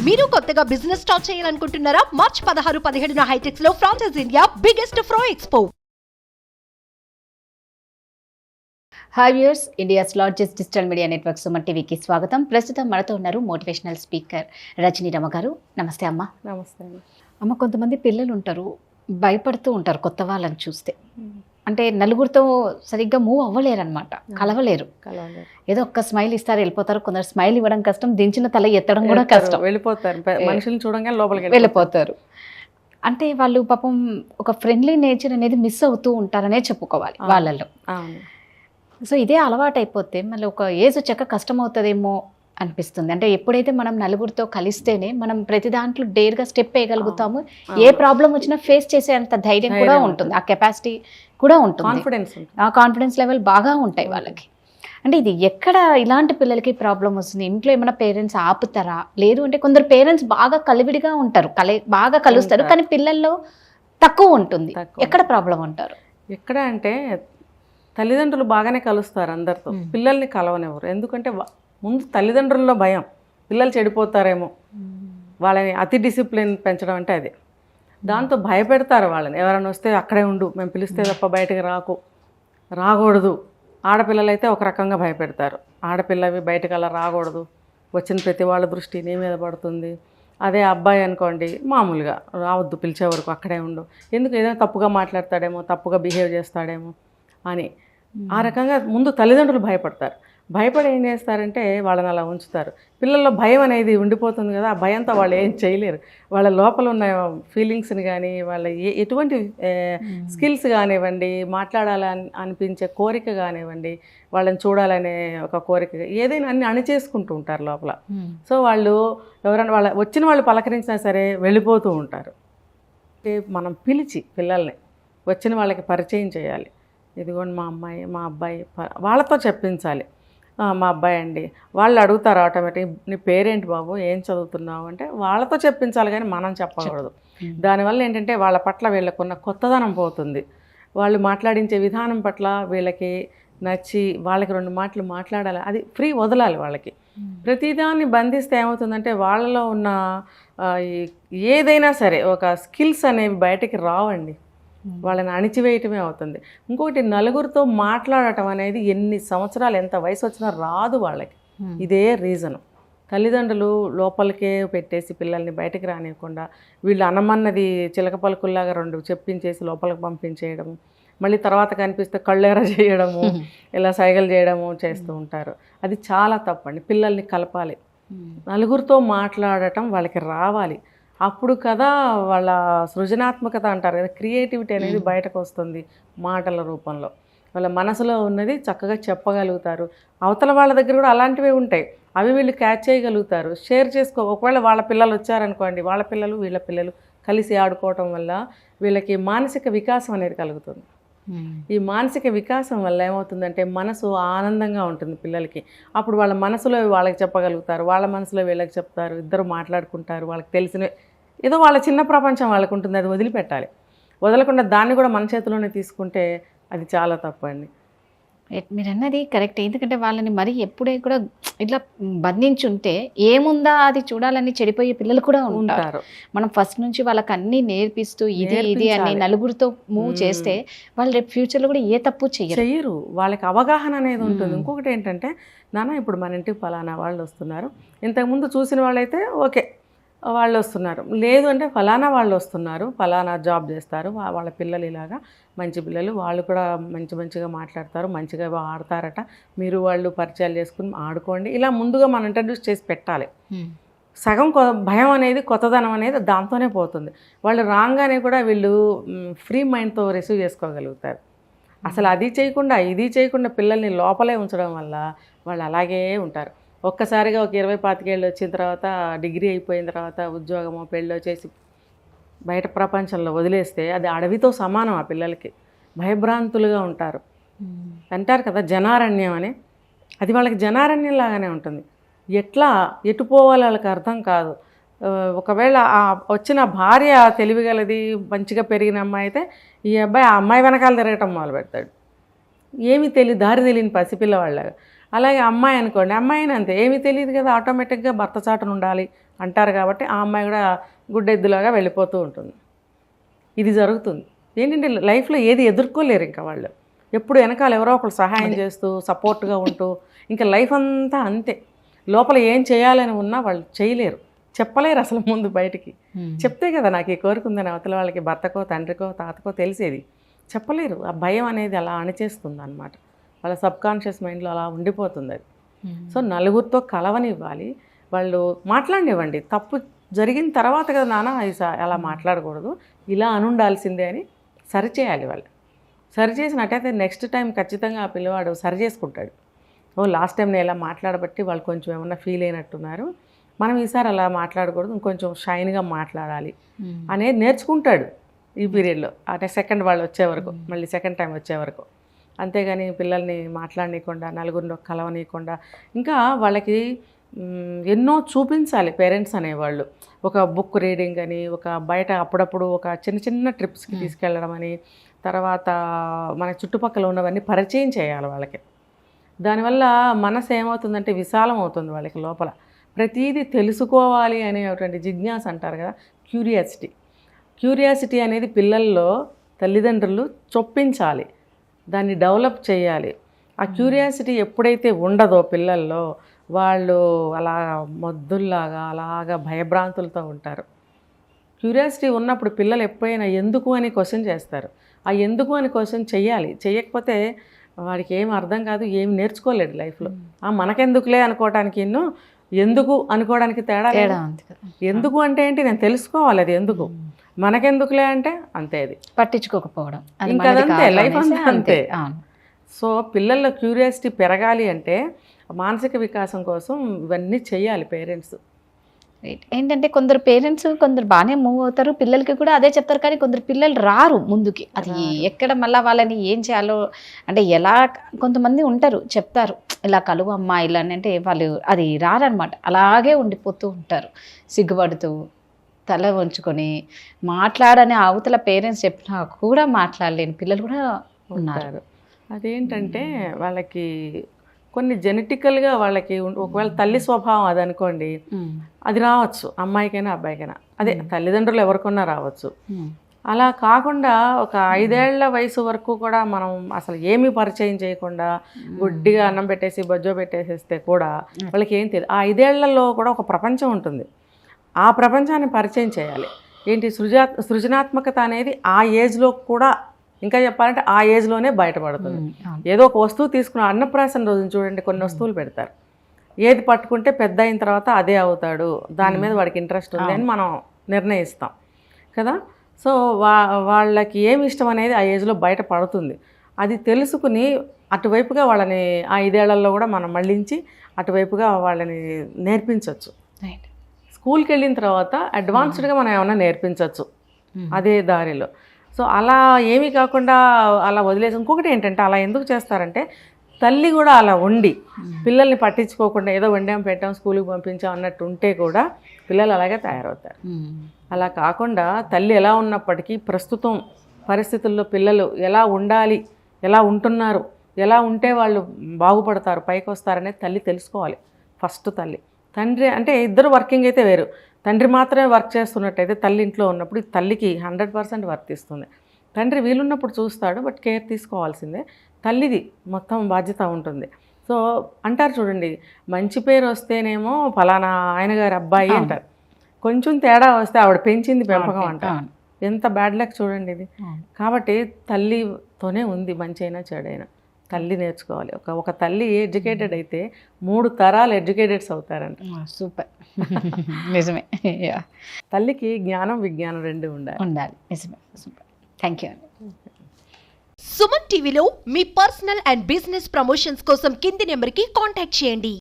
మీరు కొత్తగా business start చేయాలనుకుంటున్నారా? మార్చ్ 16-17 హైటెక్స్ లో ఫ్రాన్సెస్ ఇండియా బిగ్గెస్ట్ ఫ్రో expo. Hi viewers, India's largest digital media network Suman టీవీకి స్వాగతం. ప్రస్తుతం మనతో ఉన్నారు మోటివేషనల్ స్పీకర్ రజనీ రమ గారు. నమస్తే అమ్మ. నమస్తే అమ్మ, కొంతమంది పిల్లలు ఉంటారు, భయపడుతూ ఉంటారు కొత్త వాళ్ళని చూస్తే. అంటే నలుగురితో సరిగ్గా మూవ్ అవ్వలేరనమాట, కలవలేరు. ఏదో ఒక్క స్మైల్ ఇస్తారు, వెళ్ళిపోతారు. కొందరు స్మైల్ ఇవ్వడం కష్టం, దించిన తల ఎత్తడం కూడా కష్టం, వెళ్ళిపోతారు. మనుషులను చూడంగానే లోపలికి వెళ్ళిపోతారు. అంటే వాళ్ళు పాపం ఒక ఫ్రెండ్లీ నేచర్ అనేది మిస్ అవుతూ ఉంటారనే చెప్పుకోవాలి వాళ్ళల్లో. సో ఇదే అలవాటు అయిపోతే మళ్ళీ ఒక ఏజ్ వచ్చాక కష్టం అవుతుందేమో అనిపిస్తుంది. అంటే ఎప్పుడైతే మనం నలుగురితో కలిస్తేనే మనం ప్రతి దాంట్లో డేర్గా స్టెప్ వేయగలుగుతాము. ఏ ప్రాబ్లం వచ్చినా ఫేస్ చేసే అంత ధైర్యం కూడా ఉంటుంది, ఆ కెపాసిటీ కూడా ఉంటుంది, ఆ కాన్ఫిడెన్స్ లెవెల్ బాగా ఉంటాయి వాళ్ళకి. అంటే ఇది ఎక్కడ ఇలాంటి పిల్లలకి ప్రాబ్లం వస్తుంది? ఇంట్లో ఏమైనా పేరెంట్స్ ఆపుతారా? లేదు అంటే కొందరు పేరెంట్స్ బాగా కలివిడిగా ఉంటారు, బాగా కలుస్తారు, కానీ పిల్లల్లో తక్కువ ఉంటుంది. ఎక్కడ ప్రాబ్లం అంటారు? ఎక్కడ అంటే తల్లిదండ్రులు బాగానే కలుస్తారు అందరితో, పిల్లల్ని కలవనివ్వరు. ఎందుకంటే ముందు తల్లిదండ్రుల్లో భయం, పిల్లలు చెడిపోతారేమో, వాళ్ళని అతి డిసిప్లిన్ పెంచడం అంటే అదే. దాంతో భయపెడతారు వాళ్ళని. ఎవరైనా వస్తే అక్కడే ఉండు, మేము పిలిస్తే తప్ప బయటకు రాకూడదు. ఆడపిల్లలైతే ఒక రకంగా భయపెడతారు, ఆడపిల్లవి బయటకు అలా రాకూడదు, వచ్చిన ప్రతి వాళ్ళ దృష్టి నీ మీద పడుతుంది. అదే అబ్బాయి అనుకోండి, మామూలుగా రావద్దు, పిలిచే వరకు అక్కడే ఉండు, ఎందుకు ఏదైనా తప్పుగా మాట్లాడతాడేమో, తప్పుగా బిహేవ్ చేస్తాడేమో అని ఆ రకంగా ముందు తల్లిదండ్రులు భయపడతారు. భయపడి ఏం చేస్తారంటే వాళ్ళని అలా ఉంచుతారు. పిల్లల్లో భయం అనేది ఉండిపోతుంది కదా, ఆ భయంతో వాళ్ళు ఏం చేయలేరు. వాళ్ళ లోపల ఉన్న ఫీలింగ్స్ని కానీ, వాళ్ళ ఎటువంటి స్కిల్స్ కానివ్వండి, మాట్లాడాలని అనిపించే కోరిక కానివ్వండి, వాళ్ళని చూడాలనే ఒక కోరిక, ఏదైనా అన్ని అణిచేసుకుంటూ ఉంటారు లోపల. సో వాళ్ళు ఎవరైనా వచ్చిన వాళ్ళు పలకరించినా సరే వెళ్ళిపోతూ ఉంటారు. మనం పిలిచి పిల్లల్ని వచ్చిన వాళ్ళకి పరిచయం చేయాలి. ఇదిగోండి మా అమ్మాయి, మా అబ్బాయి, వాళ్ళతో చెప్పించాలి. మా అబ్బాయి అండి, వాళ్ళు అడుగుతారు ఆటోమేటిక్, నీ పేరేంటి బాబు, ఏం చదువుతున్నావు అంటే వాళ్ళతో చెప్పించాలి, కానీ మనం చెప్పకూడదు. దానివల్ల ఏంటంటే వాళ్ళ పట్ల వీళ్ళకున్న కొత్తదనం పోతుంది. వాళ్ళు మాట్లాడించే విధానం పట్ల వీళ్ళకి నచ్చి వాళ్ళకి రెండు మాటలు మాట్లాడాలి, అది ఫ్రీ వదలాలి వాళ్ళకి. ప్రతిదాన్ని బంధిస్తే ఏమవుతుందంటే వాళ్ళలో ఉన్న ఏదైనా సరే ఒక స్కిల్స్ అనేవి బయటికి రావండి, వాళ్ళని అణిచివేయటమే అవుతుంది. ఇంకొకటి, నలుగురితో మాట్లాడటం అనేది ఎన్ని సంవత్సరాలు ఎంత వయసు వచ్చినా రాదు వాళ్ళకి. ఇదే రీజను. తల్లిదండ్రులు లోపలికే పెట్టేసి పిల్లల్ని బయటకు రానివ్వకుండా వీళ్ళు అనమన్నది చిలక పలుకుల్లాగా రెండు చెప్పించేసి లోపలికి పంపించేయడము, మళ్ళీ తర్వాత కనిపిస్తే కళ్ళెర చేయడము, ఇలా సైగలు చేయడము చేస్తూ ఉంటారు. అది చాలా తప్పండి. పిల్లల్ని కలపాలి, నలుగురితో మాట్లాడటం వాళ్ళకి రావాలి. అప్పుడు కదా వాళ్ళ సృజనాత్మకత అంటారు కదా, క్రియేటివిటీ అనేది బయటకు వస్తుంది మాటల రూపంలో. వాళ్ళ మనసులో ఉన్నది చక్కగా చెప్పగలుగుతారు. అవతల వాళ్ళ దగ్గర కూడా అలాంటివే ఉంటాయి, అవి వీళ్ళు క్యాచ్ చేయగలుగుతారు, షేర్ ఒకవేళ వాళ్ళ పిల్లలు వచ్చారనుకోండి, వాళ్ళ పిల్లలు వీళ్ళ పిల్లలు కలిసి ఆడుకోవటం వల్ల వీళ్ళకి మానసిక వికాసం అనేది కలుగుతుంది. ఈ మానసిక వికాసం వల్ల ఏమవుతుందంటే మనసు ఆనందంగా ఉంటుంది పిల్లలకి. అప్పుడు వాళ్ళ మనసులో వాళ్ళకి చెప్పగలుగుతారు, వాళ్ళ మనసులో వీళ్ళకి చెప్తారు, ఇద్దరు మాట్లాడుకుంటారు. వాళ్ళకి తెలిసిన ఏదో వాళ్ళ చిన్న ప్రపంచం వాళ్ళకు ఉంటుంది, అది వదిలిపెట్టాలి. వదలకుండా దాన్ని కూడా మన చేతిలోనే తీసుకుంటే అది చాలా తప్పండి. మీరు అన్నది కరెక్ట్. ఎందుకంటే వాళ్ళని మరి ఎప్పుడే కూడా ఇట్లా బంధించుంటే ఏముందా అది చూడాలని చెడిపోయే పిల్లలు కూడా ఉంటారు. మనం ఫస్ట్ నుంచి వాళ్ళకి అన్ని నేర్పిస్తూ ఇది అని నలుగురితో మూవ్ చేస్తే వాళ్ళు రేపు ఫ్యూచర్లో కూడా ఏ తప్పు చెయ్యరు. వాళ్ళకి అవగాహన అనేది ఉంటుంది. ఇంకొకటి ఏంటంటే, నాన్న ఇప్పుడు మన ఇంటికి ఫలానా వాళ్ళు వస్తున్నారు, ఇంతకుముందు చూసిన వాళ్ళైతే ఓకే వాళ్ళు వస్తున్నారు, లేదు అంటే ఫలానా వాళ్ళు వస్తున్నారు, ఫలానా జాబ్ చేస్తారు, వాళ్ళ పిల్లలు ఇలాగా మంచి పిల్లలు, వాళ్ళు కూడా మంచిగా మాట్లాడతారు, మంచిగా ఆడతారట, మీరు వాళ్ళు పరిచయాలు చేసుకుని ఆడుకోండి, ఇలా ముందుగా మనం ఇంట్రడ్యూస్ చేసి పెట్టాలి. సగం భయం అనేది, కొత్తదనం అనేది దాంతోనే పోతుంది. వాళ్ళు రాగానే కూడా వీళ్ళు ఫ్రీ మైండ్తో రిసీవ్ చేసుకోగలుగుతారు. అసలు అది చేయకుండా ఇది చేయకుండా పిల్లల్ని లోపలే ఉంచడం వల్ల వాళ్ళు అలాగే ఉంటారు. ఒక్కసారిగా ఒక 20-25 ఏళ్ళు వచ్చిన తర్వాత, డిగ్రీ అయిపోయిన తర్వాత ఉద్యోగమో పెళ్ళో చేసి బయట ప్రపంచంలో వదిలేస్తే అది అడవితో సమానం. ఆ పిల్లలకి భయభ్రాంతులుగా ఉంటారు. అంటారు కదా జనారణ్యం అని, అది వాళ్ళకి జనారణ్యం లాగానే ఉంటుంది. ఎటు పోవాలో వాళ్ళకి అర్థం కాదు. ఒకవేళ ఆ వచ్చిన భార్య తెలివిగలది, మంచిగా పెరిగిన అమ్మాయి అయితే ఈ అబ్బాయి ఆ అమ్మాయి వెనకాల తిరగటం మొదలు పెడతాడు. ఏమీ దారి తెలియని పసిపిల్లవాళ్ళగా. అలాగే అమ్మాయి అనుకోండి, అమ్మాయిని అంతే, ఏమీ తెలియదు కదా, ఆటోమేటిక్గా భర్త చాటున ఉండాలి అంటారు కాబట్టి ఆ అమ్మాయి కూడా గుడ్డెద్దులాగా వెళ్ళిపోతూ ఉంటుంది. ఇది జరుగుతుంది. ఏంటంటే లైఫ్లో ఏది ఎదుర్కోలేరు ఇంకా వాళ్ళు, ఎప్పుడు వెనకాల ఎవరో ఒకరు సహాయం చేస్తూ సపోర్ట్గా ఉంటూ ఇంకా లైఫ్ అంతా అంతే. లోపల ఏం చేయాలని ఉన్నా వాళ్ళు చేయలేరు, చెప్పలేరు అసలు ముందు బయటికి. చెప్తే కదా నాకు ఈ కోరుకుందని అవతల వాళ్ళకి, భర్తకో తండ్రికో తాతకో తెలిసేది. చెప్పలేరు. ఆ భయం అనేది అలా అణిచేస్తుంది అనమాట, వాళ్ళ సబ్కాన్షియస్ మైండ్లో అలా ఉండిపోతుంది అది. సో నలుగురితో కలవనివ్వాలి, వాళ్ళు మాట్లాడినివ్వండి. తప్పు జరిగిన తర్వాత కదా నాన్న అలా మాట్లాడకూడదు, ఇలా అనుండాల్సిందే అని సరిచేయాలి వాళ్ళు. సరిచేసినట్టయితే నెక్స్ట్ టైం ఖచ్చితంగా ఆ పిల్లవాడు సరి చేసుకుంటాడు. ఓ లాస్ట్ టైం నేను ఇలా మాట్లాడబట్టి వాళ్ళు కొంచెం ఏమన్నా ఫీల్ అయినట్టున్నారు, మనం ఈసారి అలా మాట్లాడకూడదు, ఇంకొంచెం షైన్గా మాట్లాడాలి అనేది నేర్చుకుంటాడు ఈ పీరియడ్లో. అంటే సెకండ్ వాళ్ళు వచ్చే వరకు, మళ్ళీ సెకండ్ టైం వచ్చే వరకు. అంతేగాని పిల్లల్ని మాట్లాడనీయకుండా, నలుగురిలో కలవనీయకుండా, ఇంకా వాళ్ళకి ఎన్నో చూపించాలి పేరెంట్స్ అనేవాళ్ళు. ఒక బుక్ రీడింగ్ అని, ఒక బయట అప్పుడప్పుడు ఒక చిన్న చిన్న ట్రిప్స్కి తీసుకెళ్ళడం అని, తర్వాత మన చుట్టుపక్కల ఉన్నవన్నీ పరిచయం చేయాలి వాళ్ళకి. దానివల్ల మనసు ఏమవుతుందంటే విశాలం అవుతుంది వాళ్ళకి లోపల. ప్రతీది తెలుసుకోవాలి అనేటువంటి జిజ్ఞాస అంటారు కదా, క్యూరియాసిటీ అనేది పిల్లల్లో తల్లిదండ్రులు చొప్పించాలి, దాన్ని డెవలప్ చేయాలి. ఆ క్యూరియాసిటీ ఎప్పుడైతే ఉండదో పిల్లల్లో, వాళ్ళు అలా మొద్దుల్లాగా అలాగా భయభ్రాంతులతో ఉంటారు. క్యూరియాసిటీ ఉన్నప్పుడు పిల్లలు ఎప్పుడైనా ఎందుకు అని క్వశ్చన్ చేస్తారు. ఆ ఎందుకు అని క్వశ్చన్ చెయ్యాలి, చెయ్యకపోతే వాడికి ఏం అర్థం కాదు, ఏం నేర్చుకోలేడు లైఫ్లో. మనకెందుకులే అనుకోవడానికి ఎన్నో, ఎందుకు అనుకోవడానికి తేడా. ఎందుకు అంటే ఏంటి, నేను తెలుసుకోవాలి అది ఎందుకు. మనకెందుకులే అంటే అంతే, అది పట్టించుకోకపోవడం, ఇంకా అదంతే, లైఫ్ అంతా అంతే. సో పిల్లల్లో క్యూరియాసిటీ పెరగాలి అంటే మానసిక వికాసం కోసం ఇవన్నీ చేయాలి పేరెంట్స్. ఏంటంటే కొందరు పేరెంట్స్ కొందరు బాగానే మూవ్ అవుతారు, పిల్లలకి కూడా అదే చెప్తారు, కానీ కొందరు పిల్లలు రారు ముందుకి. అది ఎక్కడ మళ్ళీ వాళ్ళని ఏం చేయాలో అంటే ఎలా, కొంతమంది ఉంటారు చెప్తారు ఇలా కలువు అమ్మా ఇలా అంటే వాళ్ళు అది రారనమాట, అలాగే ఉండిపోతూ ఉంటారు సిగ్గుపడుతూ తల వంచుకొని. మాట్లాడని అవతల పేరెంట్స్ చెప్పినా కూడా మాట్లాడలేని పిల్లలు కూడా ఉన్నారు. అదేంటంటే వాళ్ళకి కొన్ని జెనెటికల్గా వాళ్ళకి ఒకవేళ తల్లి స్వభావం అది అనుకోండి, అది రావచ్చు అమ్మాయికైనా అబ్బాయికైనా, అదే తల్లిదండ్రులు ఎవరికన్నా రావచ్చు. అలా కాకుండా ఒక 5 ఏళ్ల వయసు వరకు కూడా మనం అసలు ఏమీ పరిచయం చేయకుండా గుడ్డిగా అన్నం పెట్టేసి బొజ్జో పెట్టేసేస్తే కూడా వాళ్ళకి ఏం తెలియదు. ఆ 5 ఏళ్లలో కూడా ఒక ప్రపంచం ఉంటుంది, ఆ ప్రపంచాన్ని పరిచయం చేయాలి. ఏంటి సృజనాత్మకత అనేది ఆ ఏజ్లో కూడా, ఇంకా చెప్పాలంటే ఆ ఏజ్లోనే బయటపడుతుంది. ఏదో ఒక వస్తువు తీసుకున్న అన్నప్రాసన రోజున చూడండి, కొన్ని వస్తువులు పెడతారు, ఏది పట్టుకుంటే పెద్ద అయిన తర్వాత అదే అవుతాడు, దాని మీద వాడికి ఇంట్రెస్ట్ ఉంది అని మనం నిర్ణయిస్తాం కదా. సో వాళ్ళకి ఏమి ఇష్టం అనేది ఆ ఏజ్లో బయటపడుతుంది. అది తెలుసుకుని అటువైపుగా వాళ్ళని ఆ 5 ఏళ్లలో కూడా మనం మళ్ళించి అటువైపుగా వాళ్ళని నేర్పించవచ్చు. స్కూల్కి వెళ్ళిన తర్వాత అడ్వాన్స్డ్గా మనం ఏమైనా నేర్పించవచ్చు అదే దారిలో. సో అలా ఏమీ కాకుండా అలా వదిలేసి, ఇంకొకటి ఏంటంటే అలా ఎందుకు చేస్తారంటే తల్లి కూడా అలా ఉండి పిల్లల్ని పట్టించుకోకుండా ఏదో వండాం పెట్టాం స్కూల్కి పంపించాం అన్నట్టు ఉంటే కూడా పిల్లలు అలాగే తయారవుతారు. అలా కాకుండా తల్లి ఎలా ఉన్నప్పటికీ ప్రస్తుతం పరిస్థితుల్లో పిల్లలు ఎలా ఉండాలి, ఎలా ఉంటున్నారు, ఎలా ఉంటే వాళ్ళు బాగుపడతారు, పైకి వస్తారనేది తల్లి తెలుసుకోవాలి ఫస్ట్. తండ్రి అంటే ఇద్దరు వర్కింగ్ అయితే వేరు, తండ్రి మాత్రమే వర్క్ చేస్తున్నట్టయితే తల్లి ఇంట్లో ఉన్నప్పుడు తల్లికి 100% వర్తిస్తుంది. తండ్రి వీలున్నప్పుడు చూస్తాడు, బట్ కేర్ తీసుకోవాల్సిందే, తల్లిది మొత్తం బాధ్యత ఉంటుంది. సో అంటారు చూడండి, మంచి పేరు వస్తేనేమో ఫలానా ఆయన గారి అబ్బాయి అంటారు, కొంచెం తేడా వస్తే ఆవిడ పెంచింది పెంపకం అంటారు. ఎంత బ్యాడ్ లక్ చూడండి ఇది. కాబట్టి తల్లితోనే ఉంది మంచి అయినా చెడైనా, తల్లి నేర్చుకోవాలి. ఒక తల్లి ఎడ్యుకేటెడ్ అయితే 3 తరాలు ఎడ్యుకేటెడ్స్ అవుతారంట. సూపర్, నిజమే. తల్లికి జ్ఞానం విజ్ఞానం 2 ఉండాలి. నిజమే. Super, thank you. సుమన్ టీవీలో మీ పర్సనల్ అండ్ బిజినెస్ ప్రమోషన్స్ కోసం కింది నెంబర్కి కాంటాక్ట్ చేయండి.